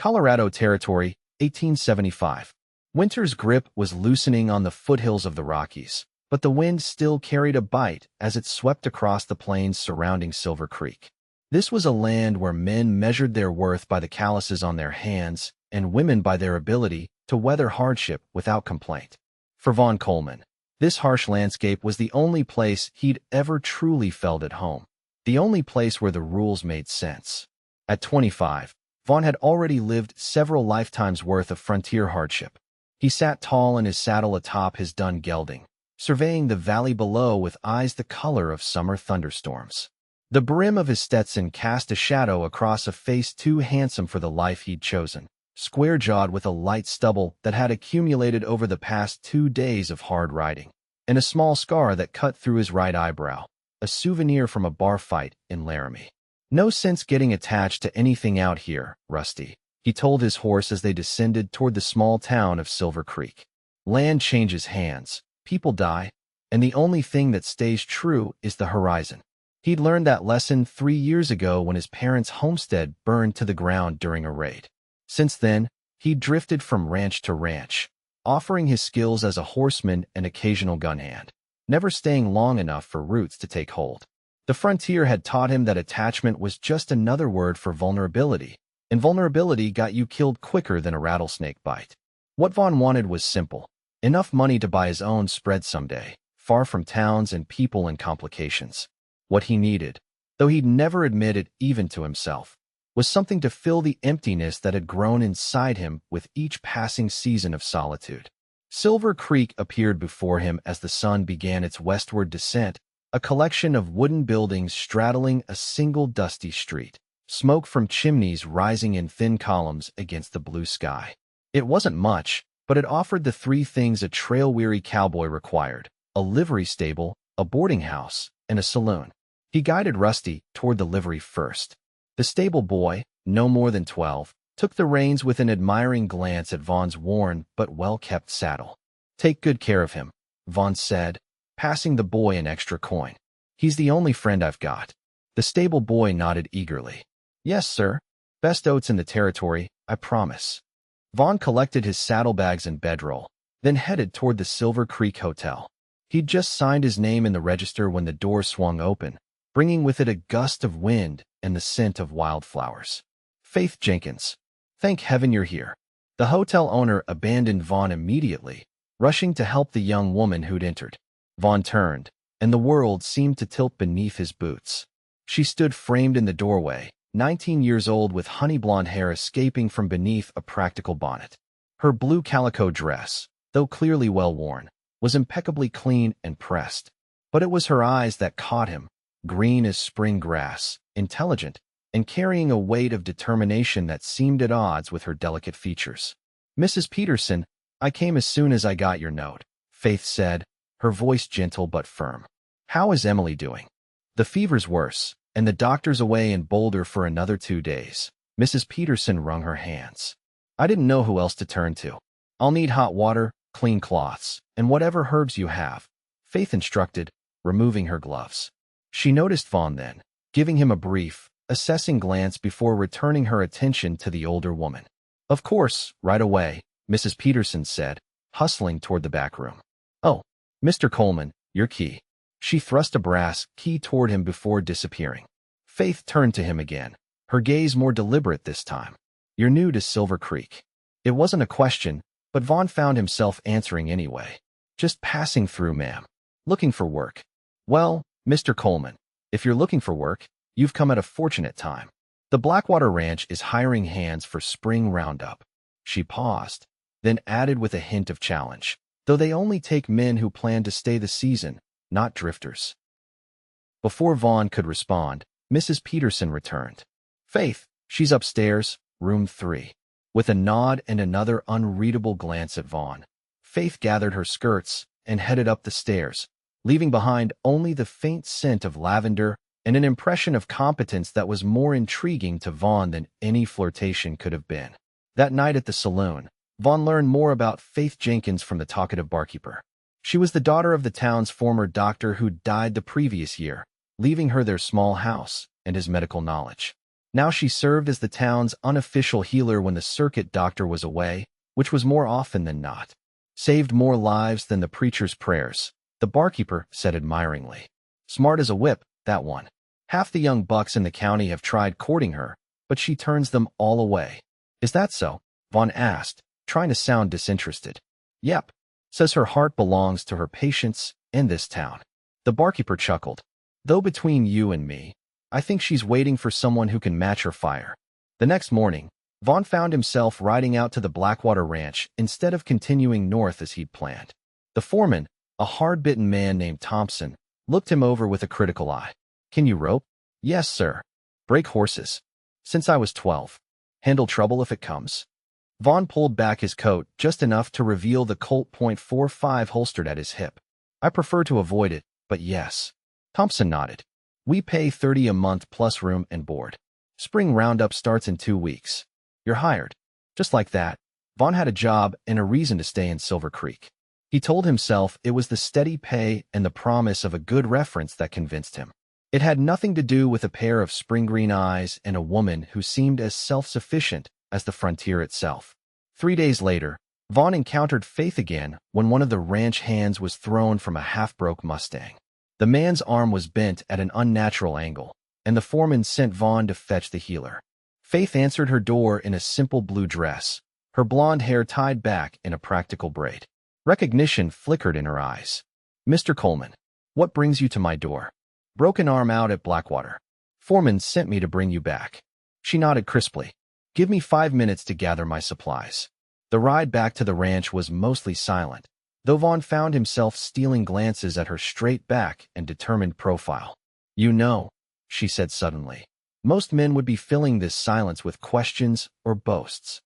Colorado Territory, 1875. Winter's grip was loosening on the foothills of the Rockies, but the wind still carried a bite as it swept across the plains surrounding Silver Creek. This was a land where men measured their worth by the calluses on their hands and women by their ability to weather hardship without complaint. For Vaughn Coleman, this harsh landscape was the only place he'd ever truly felt at home, the only place where the rules made sense. At 25, Vaughn had already lived several lifetimes' worth of frontier hardship. He sat tall in his saddle atop his dun gelding, surveying the valley below with eyes the color of summer thunderstorms. The brim of his Stetson cast a shadow across a face too handsome for the life he'd chosen, square-jawed with a light stubble that had accumulated over the past 2 days of hard riding, and a small scar that cut through his right eyebrow, a souvenir from a bar fight in Laramie. "No sense getting attached to anything out here, Rusty," he told his horse as they descended toward the small town of Silver Creek. "Land changes hands, people die, and the only thing that stays true is the horizon." He'd learned that lesson 3 years ago when his parents' homestead burned to the ground during a raid. Since then, he'd drifted from ranch to ranch, offering his skills as a horseman and occasional gun hand, never staying long enough for roots to take hold. The frontier had taught him that attachment was just another word for vulnerability, and vulnerability got you killed quicker than a rattlesnake bite. What Vaughn wanted was simple: enough money to buy his own spread someday, far from towns and people and complications. What he needed, though he'd never admit it even to himself, was something to fill the emptiness that had grown inside him with each passing season of solitude. Silver Creek appeared before him as the sun began its westward descent, a collection of wooden buildings straddling a single dusty street, smoke from chimneys rising in thin columns against the blue sky. It wasn't much, but it offered the 3 things a trail-weary cowboy required: a livery stable, a boarding house, and a saloon. He guided Rusty toward the livery first. The stable boy, no more than 12, took the reins with an admiring glance at Vaughn's worn but well-kept saddle. "Take good care of him," Vaughn said, passing the boy an extra coin. "He's the only friend I've got." The stable boy nodded eagerly. "Yes, sir. Best oats in the territory, I promise." Vaughn collected his saddlebags and bedroll, then headed toward the Silver Creek Hotel. He'd just signed his name in the register when the door swung open, bringing with it a gust of wind and the scent of wildflowers. "Faith Jenkins. Thank heaven you're here." The hotel owner abandoned Vaughn immediately, rushing to help the young woman who'd entered. Vaughn turned, and the world seemed to tilt beneath his boots. She stood framed in the doorway, 19 years old with honey blonde hair escaping from beneath a practical bonnet. Her blue calico dress, though clearly well-worn, was impeccably clean and pressed. But it was her eyes that caught him, green as spring grass, intelligent, and carrying a weight of determination that seemed at odds with her delicate features. "Mrs. Peterson, I came as soon as I got your note," Faith said, her voice gentle but firm. "How is Emily doing?" "The fever's worse, and the doctor's away in Boulder for another 2 days." Mrs. Peterson wrung her hands. "I didn't know who else to turn to. I'll need hot water, clean cloths, and whatever herbs you have," Faith instructed, removing her gloves. She noticed Vaughn then, giving him a brief, assessing glance before returning her attention to the older woman. "Of course, right away," Mrs. Peterson said, hustling toward the back room. "Oh, Mr. Coleman, your key." She thrust a brass key toward him before disappearing. Faith turned to him again, her gaze more deliberate this time. "You're new to Silver Creek." It wasn't a question, but Vaughn found himself answering anyway. "Just passing through, ma'am. Looking for work." "Well, Mr. Coleman, if you're looking for work, you've come at a fortunate time. The Blackwater Ranch is hiring hands for spring roundup." She paused, then added with a hint of challenge, "though they only take men who plan to stay the season, not drifters." Before Vaughn could respond, Mrs. Peterson returned. "Faith, she's upstairs, room 3. With a nod and another unreadable glance at Vaughn, Faith gathered her skirts and headed up the stairs, leaving behind only the faint scent of lavender and an impression of competence that was more intriguing to Vaughn than any flirtation could have been. That night at the saloon, Vaughn learned more about Faith Jenkins from the talkative barkeeper. She was the daughter of the town's former doctor who died the previous year, leaving her their small house and his medical knowledge. Now she served as the town's unofficial healer when the circuit doctor was away, which was more often than not. Saved more lives than the preacher's prayers, the barkeeper said admiringly. Smart as a whip, that one. Half the young bucks in the county have tried courting her, but she turns them all away. Is that so? Vaughn asked, trying to sound disinterested. Yep. Says her heart belongs to her patients and this town. The barkeeper chuckled. Though between you and me, I think she's waiting for someone who can match her fire. The next morning, Vaughn found himself riding out to the Blackwater Ranch instead of continuing north as he'd planned. The foreman, a hard-bitten man named Thompson, looked him over with a critical eye. Can you rope? Yes, sir. Break horses. Since I was 12. Handle trouble if it comes. Vaughn pulled back his coat just enough to reveal the Colt .45 holstered at his hip. I prefer to avoid it, but yes. Thompson nodded. We pay $30 a month plus room and board. Spring roundup starts in 2 weeks. You're hired. Just like that, Vaughn had a job and a reason to stay in Silver Creek. He told himself it was the steady pay and the promise of a good reference that convinced him. It had nothing to do with a pair of spring green eyes and a woman who seemed as self-sufficient as the frontier itself. 3 days later, Vaughn encountered Faith again when one of the ranch hands was thrown from a half-broke Mustang. The man's arm was bent at an unnatural angle, and the foreman sent Vaughn to fetch the healer. Faith answered her door in a simple blue dress, her blonde hair tied back in a practical braid. Recognition flickered in her eyes. Mr. Coleman, what brings you to my door? Broken arm out at Blackwater. Foreman sent me to bring you back. She nodded crisply. Give me 5 minutes to gather my supplies. The ride back to the ranch was mostly silent, though Vaughn found himself stealing glances at her straight back and determined profile. You know, she said suddenly. Most men would be filling this silence with questions or boasts.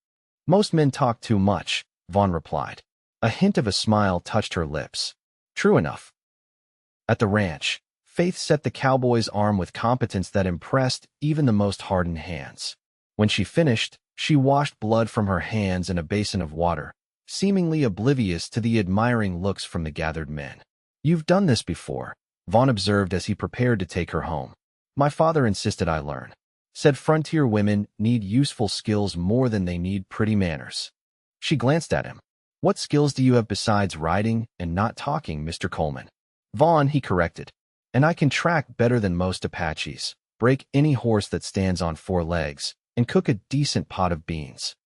Most men talk too much, Vaughn replied. A hint of a smile touched her lips. True enough. At the ranch, Faith set the cowboy's arm with competence that impressed even the most hardened hands. When she finished, she washed blood from her hands in a basin of water, seemingly oblivious to the admiring looks from the gathered men. You've done this before, Vaughn observed as he prepared to take her home. My father insisted I learn. Said frontier women need useful skills more than they need pretty manners. She glanced at him. What skills do you have besides riding and not talking, Mr. Coleman? Vaughn, he corrected. And I can track better than most Apaches, break any horse that stands on 4 legs, and cook a decent pot of beans.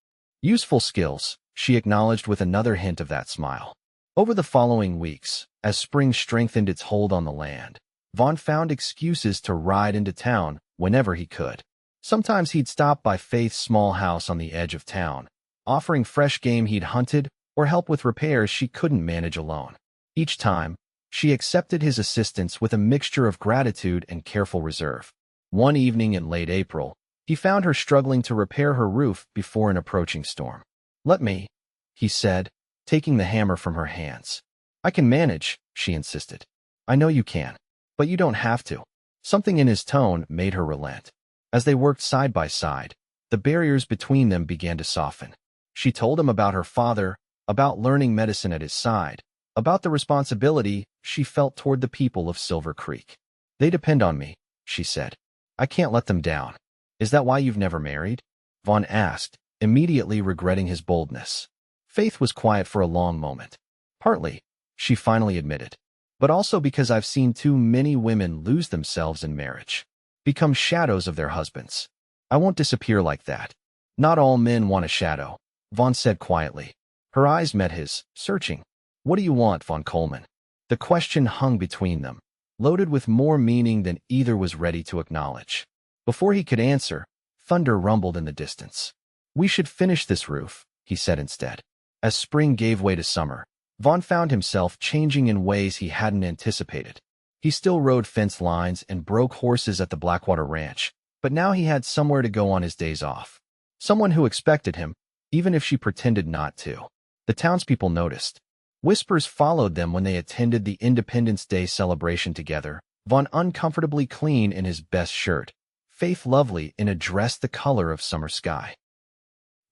Useful skills, she acknowledged with another hint of that smile. Over the following weeks, as spring strengthened its hold on the land, Vaughn found excuses to ride into town whenever he could. Sometimes he'd stop by Faith's small house on the edge of town, offering fresh game he'd hunted or help with repairs she couldn't manage alone. Each time, she accepted his assistance with a mixture of gratitude and careful reserve. One evening in late April, he found her struggling to repair her roof before an approaching storm. Let me, he said, taking the hammer from her hands. I can manage, she insisted. I know you can, but you don't have to. Something in his tone made her relent. As they worked side by side, the barriers between them began to soften. She told him about her father, about learning medicine at his side, about the responsibility she felt toward the people of Silver Creek. They depend on me, she said. I can't let them down. Is that why you've never married? Vaughn asked, immediately regretting his boldness. Faith was quiet for a long moment. Partly, she finally admitted, but also because I've seen too many women lose themselves in marriage, become shadows of their husbands. I won't disappear like that. Not all men want a shadow, Vaughn said quietly. Her eyes met his, searching. What do you want, Vaughn Coleman? The question hung between them, loaded with more meaning than either was ready to acknowledge. Before he could answer, thunder rumbled in the distance. We should finish this roof, he said instead. As spring gave way to summer, Vaughn found himself changing in ways he hadn't anticipated. He still rode fence lines and broke horses at the Blackwater Ranch, but now he had somewhere to go on his days off. Someone who expected him, even if she pretended not to. The townspeople noticed. Whispers followed them when they attended the Independence Day celebration together, Vaughn uncomfortably clean in his best shirt, Faith lovely in a dress the color of summer sky.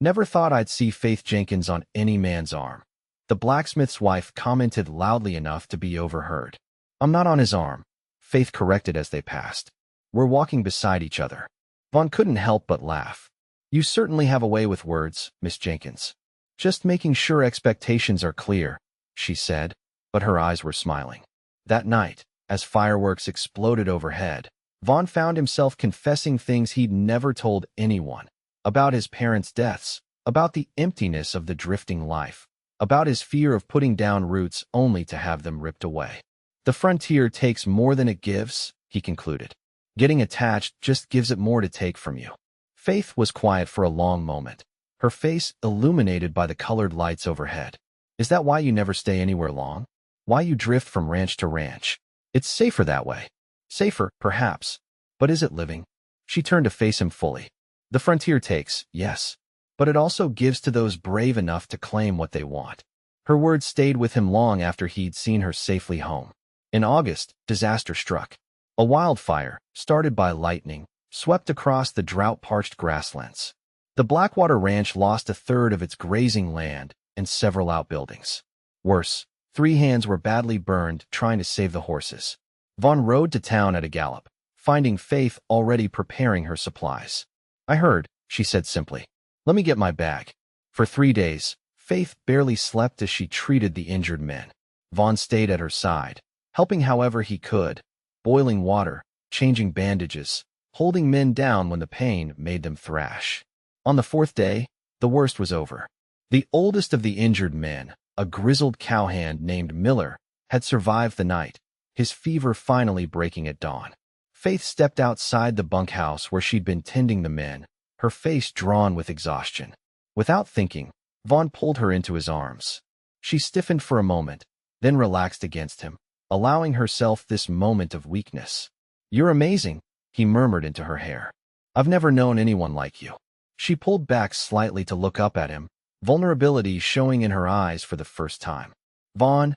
Never thought I'd see Faith Jenkins on any man's arm. The blacksmith's wife commented loudly enough to be overheard. I'm not on his arm, Faith corrected as they passed. We're walking beside each other. Vaughn couldn't help but laugh. You certainly have a way with words, Miss Jenkins. Just making sure expectations are clear, she said, but her eyes were smiling. That night, as fireworks exploded overhead, Vaughn found himself confessing things he'd never told anyone. About his parents' deaths, about the emptiness of the drifting life, about his fear of putting down roots only to have them ripped away. The frontier takes more than it gives, he concluded. Getting attached just gives it more to take from you. Faith was quiet for a long moment, her face illuminated by the colored lights overhead. Is that why you never stay anywhere long? Why you drift from ranch to ranch? It's safer that way. Safer, perhaps. But is it living? She turned to face him fully. The frontier takes, yes. But it also gives to those brave enough to claim what they want. Her words stayed with him long after he'd seen her safely home. In August, disaster struck. A wildfire, started by lightning, swept across the drought-parched grasslands. The Blackwater Ranch lost a third of its grazing land and several outbuildings. Worse, 3 hands were badly burned trying to save the horses. Vaughn rode to town at a gallop, finding Faith already preparing her supplies. I heard, she said simply. Let me get my bag. For 3 days, Faith barely slept as she treated the injured men. Vaughn stayed at her side, helping however he could, boiling water, changing bandages, holding men down when the pain made them thrash. On the 4th day, the worst was over. The oldest of the injured men, a grizzled cowhand named Miller, had survived the night, his fever finally breaking at dawn. Faith stepped outside the bunkhouse where she'd been tending the men, her face drawn with exhaustion. Without thinking, Vaughn pulled her into his arms. She stiffened for a moment, then relaxed against him, allowing herself this moment of weakness. You're amazing, he murmured into her hair. I've never known anyone like you. She pulled back slightly to look up at him, vulnerability showing in her eyes for the first time. Vaughn,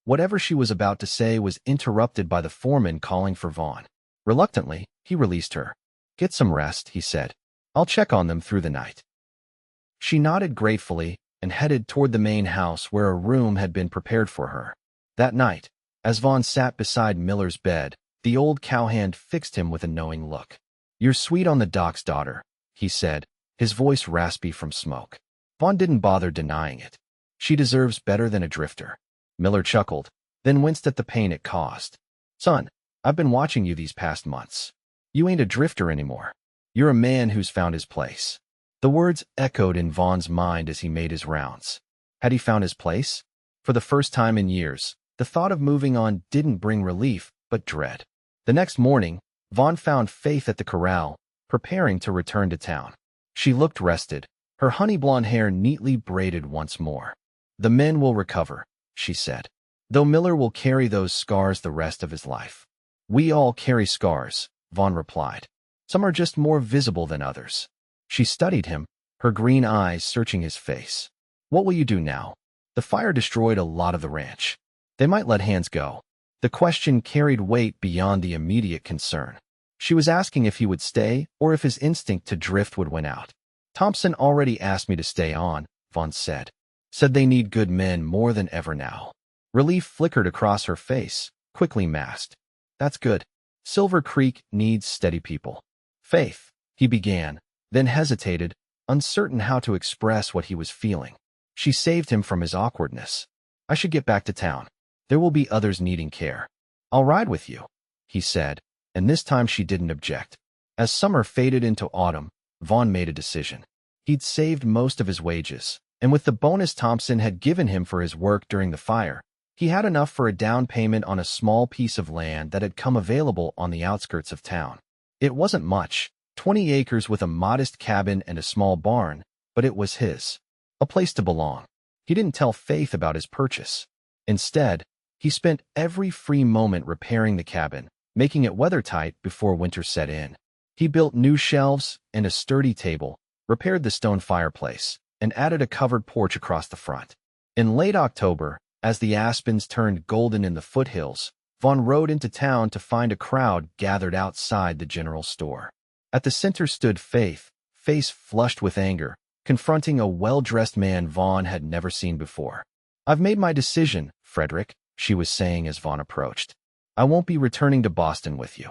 whatever she was about to say was interrupted by the foreman calling for Vaughn. Reluctantly, he released her. Get some rest, he said. I'll check on them through the night. She nodded gratefully and headed toward the main house where a room had been prepared for her. That night, as Vaughn sat beside Miller's bed, the old cowhand fixed him with a knowing look. You're sweet on the dock's daughter, he said, his voice raspy from smoke. Vaughn didn't bother denying it. She deserves better than a drifter. Miller chuckled, then winced at the pain it caused. Son, I've been watching you these past months. You ain't a drifter anymore. You're a man who's found his place. The words echoed in Vaughn's mind as he made his rounds. Had he found his place? For the first time in years, the thought of moving on didn't bring relief, but dread. The next morning, Vaughn found Faith at the corral, preparing to return to town. She looked rested, her honey blonde hair neatly braided once more. The men will recover, she said. Though Miller will carry those scars the rest of his life. We all carry scars, Vaughn replied. Some are just more visible than others. She studied him, her green eyes searching his face. What will you do now? The fire destroyed a lot of the ranch. They might let hands go. The question carried weight beyond the immediate concern. She was asking if he would stay or if his instinct to drift would win out. Thompson already asked me to stay on, Vaughn said. Said they need good men more than ever now. Relief flickered across her face, quickly masked. That's good. Silver Creek needs steady people. Faith, he began, then hesitated, uncertain how to express what he was feeling. She saved him from his awkwardness. I should get back to town. There will be others needing care. I'll ride with you, he said, and this time she didn't object. As summer faded into autumn, Vaughn made a decision. He'd saved most of his wages, and with the bonus Thompson had given him for his work during the fire, he had enough for a down payment on a small piece of land that had come available on the outskirts of town. It wasn't much, 20 acres with a modest cabin and a small barn, but it was his. A place to belong. He didn't tell Faith about his purchase. Instead, he spent every free moment repairing the cabin, making it weathertight before winter set in. He built new shelves and a sturdy table, repaired the stone fireplace, and added a covered porch across the front. In late October, as the aspens turned golden in the foothills, Vaughn rode into town to find a crowd gathered outside the general store. At the center stood Faith, face flushed with anger, confronting a well-dressed man Vaughn had never seen before. I've made my decision, Frederick, she was saying as Vaughn approached. I won't be returning to Boston with you.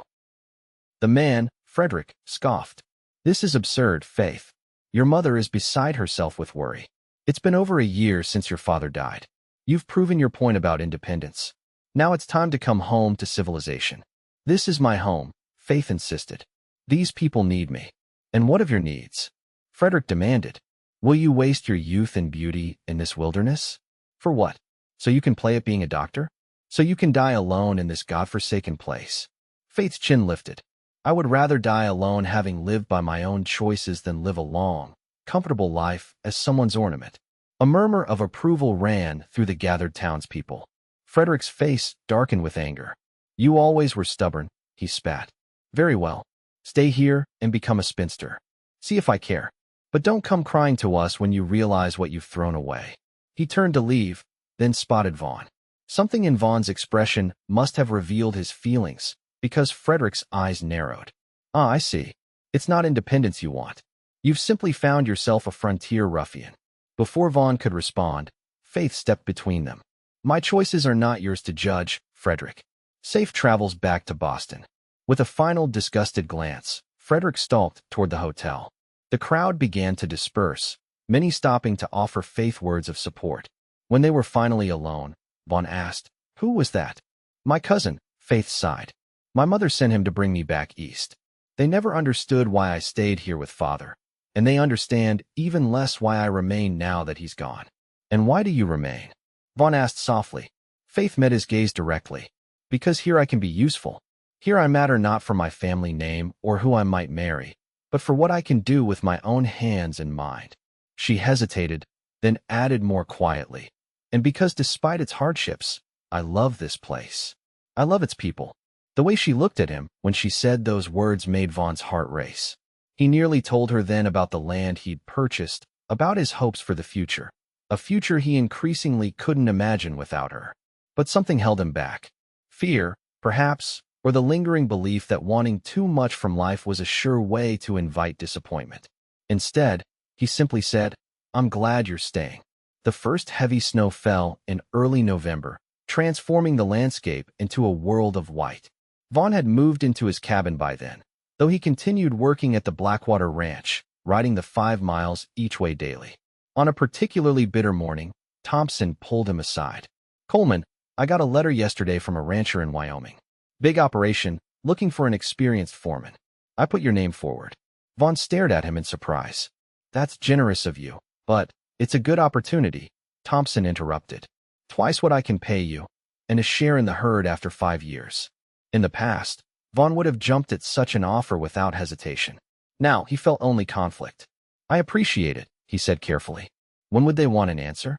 The man, Frederick scoffed. This is absurd, Faith. Your mother is beside herself with worry. It's been over a year since your father died. You've proven your point about independence. Now it's time to come home to civilization. This is my home, Faith insisted. These people need me. And what of your needs? Frederick demanded. Will you waste your youth and beauty in this wilderness? For what? So you can play at being a doctor? So you can die alone in this godforsaken place? Faith's chin lifted. I would rather die alone having lived by my own choices than live a long, comfortable life as someone's ornament. A murmur of approval ran through the gathered townspeople. Frederick's face darkened with anger. You always were stubborn, he spat. Very well. Stay here and become a spinster. See if I care. But don't come crying to us when you realize what you've thrown away. He turned to leave, then spotted Vaughn. Something in Vaughn's expression must have revealed his feelings, because Frederick's eyes narrowed. Ah, I see. It's not independence you want. You've simply found yourself a frontier ruffian. Before Vaughn could respond, Faith stepped between them. My choices are not yours to judge, Frederick. Safe travels back to Boston. With a final disgusted glance, Frederick stalked toward the hotel. The crowd began to disperse, many stopping to offer Faith words of support. When they were finally alone, Vaughn asked, Who was that? My cousin, Faith sighed. My mother sent him to bring me back east. They never understood why I stayed here with father, and they understand even less why I remain now that he's gone. And why do you remain? Vaughn asked softly. Faith met his gaze directly. Because here I can be useful. Here I matter not for my family name or who I might marry, but for what I can do with my own hands and mind. She hesitated, then added more quietly. And because despite its hardships, I love this place. I love its people. The way she looked at him when she said those words made Vaughn's heart race. He nearly told her then about the land he'd purchased, about his hopes for the future. A future he increasingly couldn't imagine without her. But something held him back. Fear, perhaps, or the lingering belief that wanting too much from life was a sure way to invite disappointment. Instead, he simply said, I'm glad you're staying. The first heavy snow fell in early November, transforming the landscape into a world of white. Vaughn had moved into his cabin by then, though he continued working at the Blackwater Ranch, riding the 5 miles each way daily. On a particularly bitter morning, Thompson pulled him aside. Coleman, I got a letter yesterday from a rancher in Wyoming. Big operation, looking for an experienced foreman. I put your name forward. Vaughn stared at him in surprise. That's generous of you, but it's a good opportunity, Thompson interrupted. Twice what I can pay you, and a share in the herd after 5 years. In the past, Vaughn would have jumped at such an offer without hesitation. Now he felt only conflict. I appreciate it, he said carefully. When would they want an answer?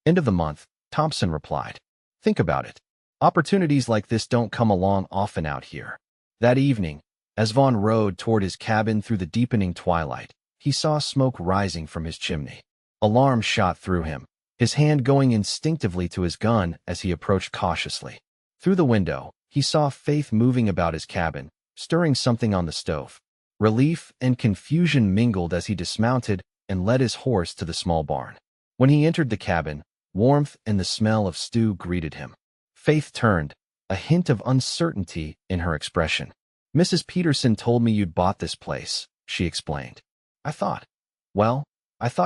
End of the month, Thompson replied. Think about it. Opportunities like this don't come along often out here. That evening, as Vaughn rode toward his cabin through the deepening twilight, he saw smoke rising from his chimney. Alarm shot through him, his hand going instinctively to his gun as he approached cautiously. Through the window, he saw Faith moving about his cabin, stirring something on the stove. Relief and confusion mingled as he dismounted and led his horse to the small barn. When he entered the cabin, warmth and the smell of stew greeted him. Faith turned, a hint of uncertainty in her expression. Mrs. Peterson told me you'd bought this place, she explained. I thought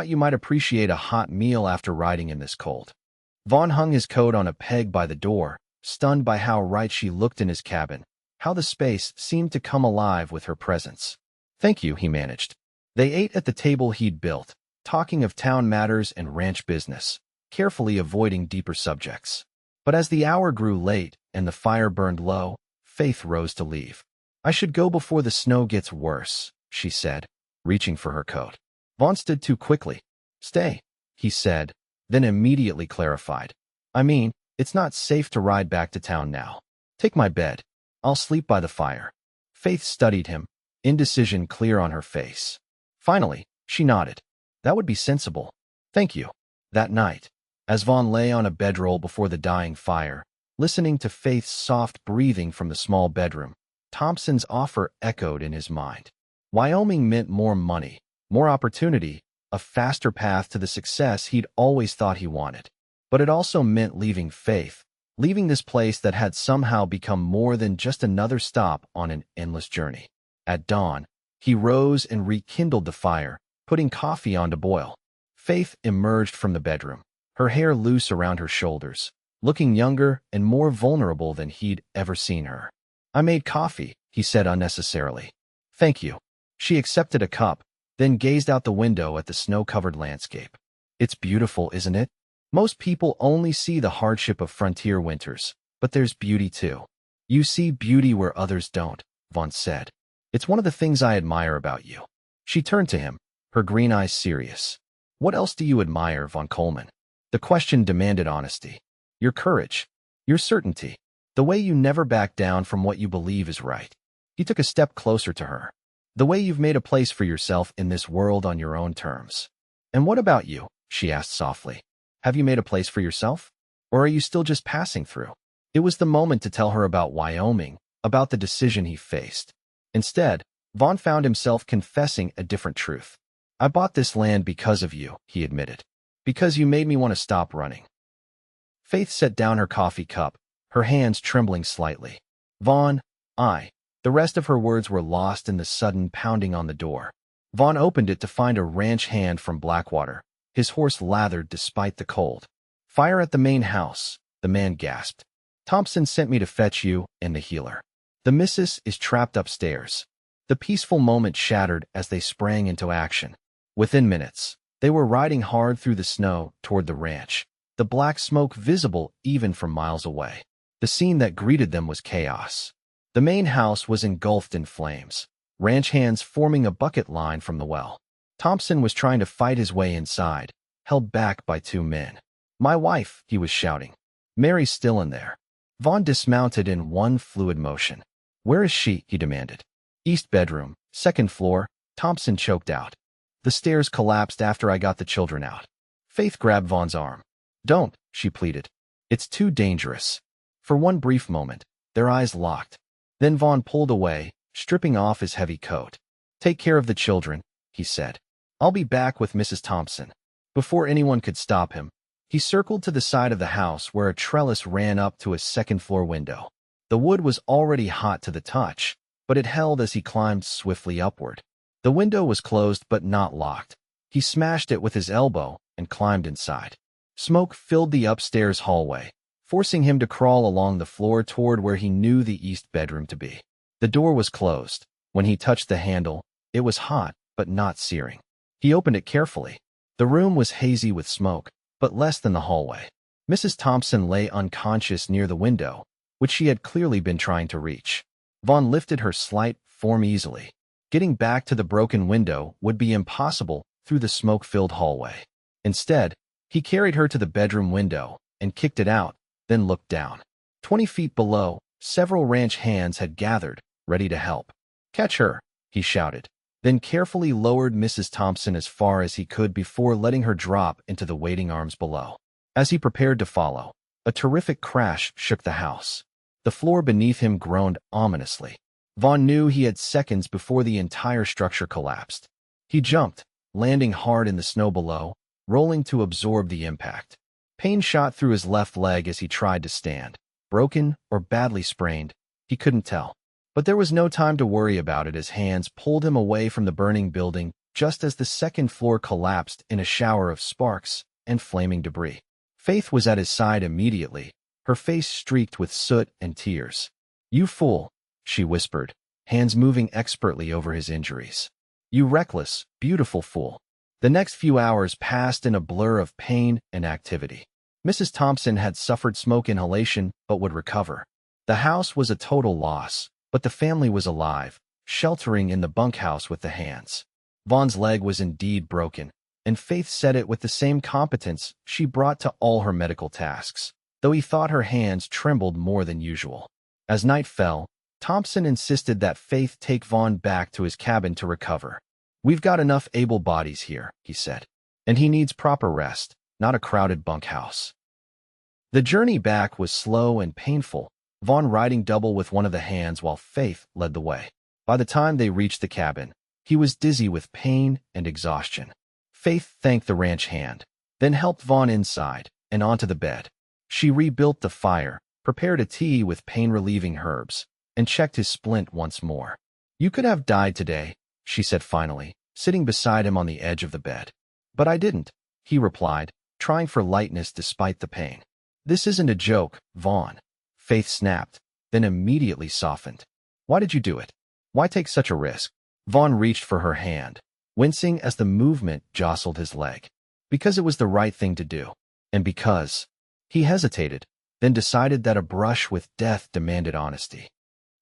you might appreciate a hot meal after riding in this cold. Vaughn hung his coat on a peg by the door, stunned by how right she looked in his cabin, how the space seemed to come alive with her presence. Thank you, he managed. They ate at the table he'd built, talking of town matters and ranch business, carefully avoiding deeper subjects. But as the hour grew late and the fire burned low, Faith rose to leave. I should go before the snow gets worse, she said, reaching for her coat. Vaughn stood too quickly. Stay, he said, then immediately clarified. I mean, it's not safe to ride back to town now. Take my bed. I'll sleep by the fire. Faith studied him, indecision clear on her face. Finally, she nodded. That would be sensible. Thank you. That night, as Vaughn lay on a bedroll before the dying fire, listening to Faith's soft breathing from the small bedroom, Thompson's offer echoed in his mind. Wyoming meant more money, more opportunity, a faster path to the success he'd always thought he wanted. But it also meant leaving Faith, leaving this place that had somehow become more than just another stop on an endless journey. At dawn, he rose and rekindled the fire, putting coffee on to boil. Faith emerged from the bedroom, her hair loose around her shoulders, looking younger and more vulnerable than he'd ever seen her. "I made coffee," he said unnecessarily. "Thank you." She accepted a cup, then gazed out the window at the snow-covered landscape. "It's beautiful, isn't it? Most people only see the hardship of frontier winters, but there's beauty too." "You see beauty where others don't," Vaughn said. "It's one of the things I admire about you." She turned to him, her green eyes serious. "What else do you admire, Vaughn Coleman?" The question demanded honesty. "Your courage, your certainty, the way you never back down from what you believe is right." He took a step closer to her. "The way you've made a place for yourself in this world on your own terms." "And what about you?" she asked softly. "Have you made a place for yourself? Or are you still just passing through?" It was the moment to tell her about Wyoming, about the decision he faced. Instead, Vaughn found himself confessing a different truth. "I bought this land because of you," he admitted. "Because you made me want to stop running." Faith set down her coffee cup, her hands trembling slightly. "Vaughn, The rest of her words were lost in the sudden pounding on the door. Vaughn opened it to find a ranch hand from Blackwater, his horse lathered despite the cold. "Fire at the main house," the man gasped. "Thompson sent me to fetch you and the healer. The missus is trapped upstairs." The peaceful moment shattered as they sprang into action. Within minutes, they were riding hard through the snow toward the ranch, the black smoke visible even from miles away. The scene that greeted them was chaos. The main house was engulfed in flames, ranch hands forming a bucket line from the well. Thompson was trying to fight his way inside, held back by two men. "My wife," he was shouting. "Mary's still in there." Vaughn dismounted in one fluid motion. "Where is she?" he demanded. "East bedroom, second floor," Thompson choked out. "The stairs collapsed after I got the children out." Faith grabbed Vaughn's arm. "Don't," she pleaded. "It's too dangerous." For one brief moment, their eyes locked. Then Vaughn pulled away, stripping off his heavy coat. "Take care of the children," he said. "I'll be back with Mrs. Thompson." Before anyone could stop him, he circled to the side of the house where a trellis ran up to a second-floor window. The wood was already hot to the touch, but it held as he climbed swiftly upward. The window was closed but not locked. He smashed it with his elbow and climbed inside. Smoke filled the upstairs hallway, forcing him to crawl along the floor toward where he knew the east bedroom to be. The door was closed. When he touched the handle, it was hot but not searing. He opened it carefully. The room was hazy with smoke, but less than the hallway. Mrs. Thompson lay unconscious near the window, which she had clearly been trying to reach. Vaughn lifted her slight form easily. Getting back to the broken window would be impossible through the smoke-filled hallway. Instead, he carried her to the bedroom window and kicked it out, then looked down. 20 feet below, several ranch hands had gathered, ready to help. "Catch her," he shouted, then carefully lowered Mrs. Thompson as far as he could before letting her drop into the waiting arms below. As he prepared to follow, a terrific crash shook the house. The floor beneath him groaned ominously. Vaughn knew he had seconds before the entire structure collapsed. He jumped, landing hard in the snow below, rolling to absorb the impact. Pain shot through his left leg as he tried to stand. Broken or badly sprained, he couldn't tell. But there was no time to worry about it as hands pulled him away from the burning building just as the second floor collapsed in a shower of sparks and flaming debris. Faith was at his side immediately, her face streaked with soot and tears. "You fool," she whispered, hands moving expertly over his injuries. "You reckless, beautiful fool." The next few hours passed in a blur of pain and activity. Mrs. Thompson had suffered smoke inhalation but would recover. The house was a total loss, but the family was alive, sheltering in the bunkhouse with the hands. Vaughn's leg was indeed broken, and Faith said it with the same competence she brought to all her medical tasks, though he thought her hands trembled more than usual. As night fell, Thompson insisted that Faith take Vaughn back to his cabin to recover. "We've got enough able bodies here," he said, "and he needs proper rest, not a crowded bunkhouse." The journey back was slow and painful, Vaughn riding double with one of the hands while Faith led the way. By the time they reached the cabin, he was dizzy with pain and exhaustion. Faith thanked the ranch hand, then helped Vaughn inside and onto the bed. She rebuilt the fire, prepared a tea with pain-relieving herbs, and checked his splint once more. You could have died today, she said finally, sitting beside him on the edge of the bed. But I didn't, he replied, trying for lightness despite the pain. This isn't a joke, Vaughn. Faith snapped, then immediately softened. Why did you do it? Why take such a risk? Vaughn reached for her hand, wincing as the movement jostled his leg. Because it was the right thing to do. And because he hesitated, then decided that a brush with death demanded honesty.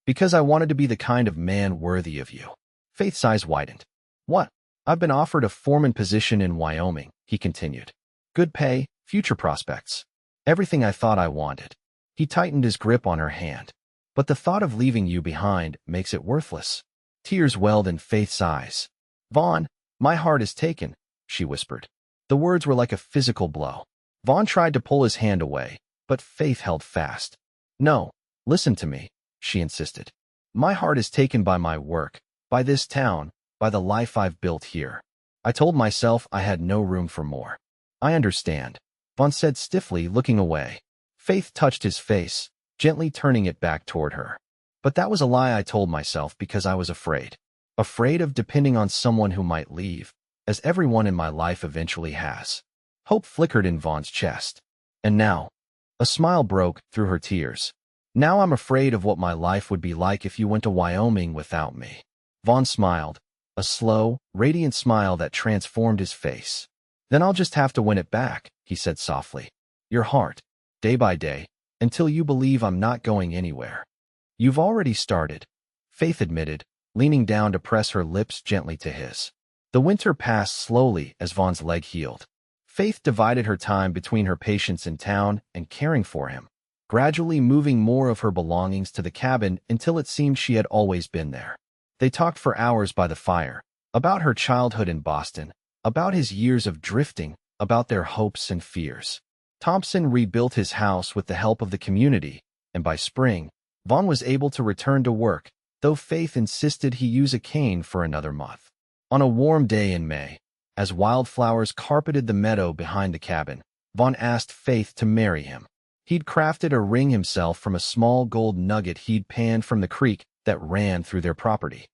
Because I wanted to be the kind of man worthy of you. Faith's eyes widened. What? I've been offered a foreman position in Wyoming, he continued. Good pay, future prospects. Everything I thought I wanted. He tightened his grip on her hand. But the thought of leaving you behind makes it worthless. Tears welled in Faith's eyes. Vaughn, my heart is taken, she whispered. The words were like a physical blow. Vaughn tried to pull his hand away, but Faith held fast. No, listen to me, she insisted. My heart is taken by my work, by this town, by the life I've built here. I told myself I had no room for more. I understand, Vaughn said stiffly, looking away. Faith touched his face, gently turning it back toward her. But that was a lie I told myself because I was afraid. Afraid of depending on someone who might leave, as everyone in my life eventually has. Hope flickered in Vaughn's chest. And now, a smile broke through her tears. Now I'm afraid of what my life would be like if you went to Wyoming without me. Vaughn smiled, a slow, radiant smile that transformed his face. Then I'll just have to win it back, he said softly. Your heart, day by day, until you believe I'm not going anywhere. You've already started, Faith admitted, leaning down to press her lips gently to his. The winter passed slowly as Vaughn's leg healed. Faith divided her time between her patients in town and caring for him, gradually moving more of her belongings to the cabin until it seemed she had always been there. They talked for hours by the fire, about her childhood in Boston, about his years of drifting, about their hopes and fears. Thompson rebuilt his house with the help of the community, and by spring, Vaughn was able to return to work, though Faith insisted he use a cane for another month. On a warm day in May, as wildflowers carpeted the meadow behind the cabin, Vaughn asked Faith to marry him. He'd crafted a ring himself from a small gold nugget he'd panned from the creek that ran through their property.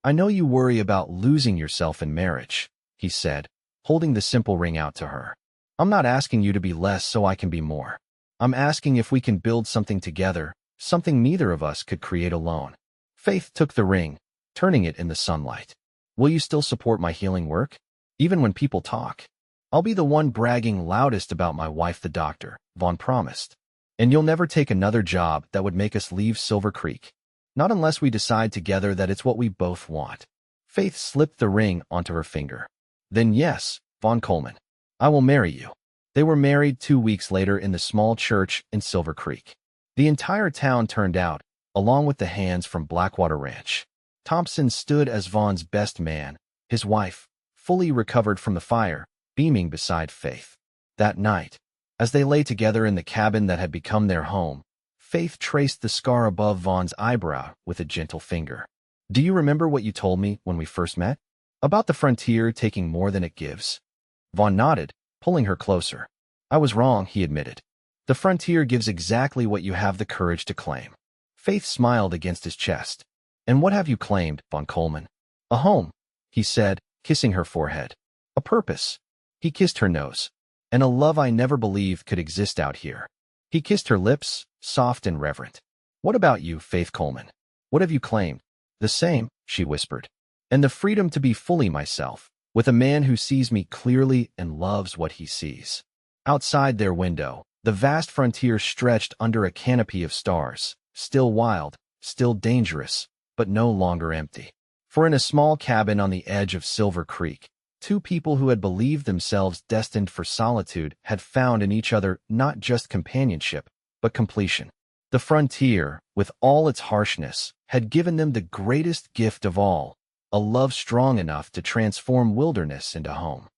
I know you worry about losing yourself in marriage, he said, holding the simple ring out to her. I'm not asking you to be less so I can be more. I'm asking if we can build something together, something neither of us could create alone. Faith took the ring, turning it in the sunlight. Will you still support my healing work? Even when people talk? I'll be the one bragging loudest about my wife, the doctor, Vaughn promised. And you'll never take another job that would make us leave Silver Creek. Not unless we decide together that it's what we both want. Faith slipped the ring onto her finger. Then yes, Vaughn Coleman, I will marry you. They were married 2 weeks later in the small church in Silver Creek. The entire town turned out, along with the hands from Blackwater Ranch. Thompson stood as Vaughn's best man, his wife, fully recovered from the fire, beaming beside Faith. That night, as they lay together in the cabin that had become their home, Faith traced the scar above Vaughn's eyebrow with a gentle finger. Do you remember what you told me when we first met? About the frontier taking more than it gives? Vaughn nodded, pulling her closer. I was wrong, he admitted. The frontier gives exactly what you have the courage to claim. Faith smiled against his chest. And what have you claimed, Vaughn Coleman? A home, he said, kissing her forehead. A purpose. He kissed her nose. And a love I never believed could exist out here. He kissed her lips, soft and reverent. What about you, Faith Coleman? What have you claimed? The same, she whispered. And the freedom to be fully myself, with a man who sees me clearly and loves what he sees. Outside their window, the vast frontier stretched under a canopy of stars, still wild, still dangerous, but no longer empty. For in a small cabin on the edge of Silver Creek, two people who had believed themselves destined for solitude had found in each other not just companionship, but completion. The frontier, with all its harshness, had given them the greatest gift of all, a love strong enough to transform wilderness into home.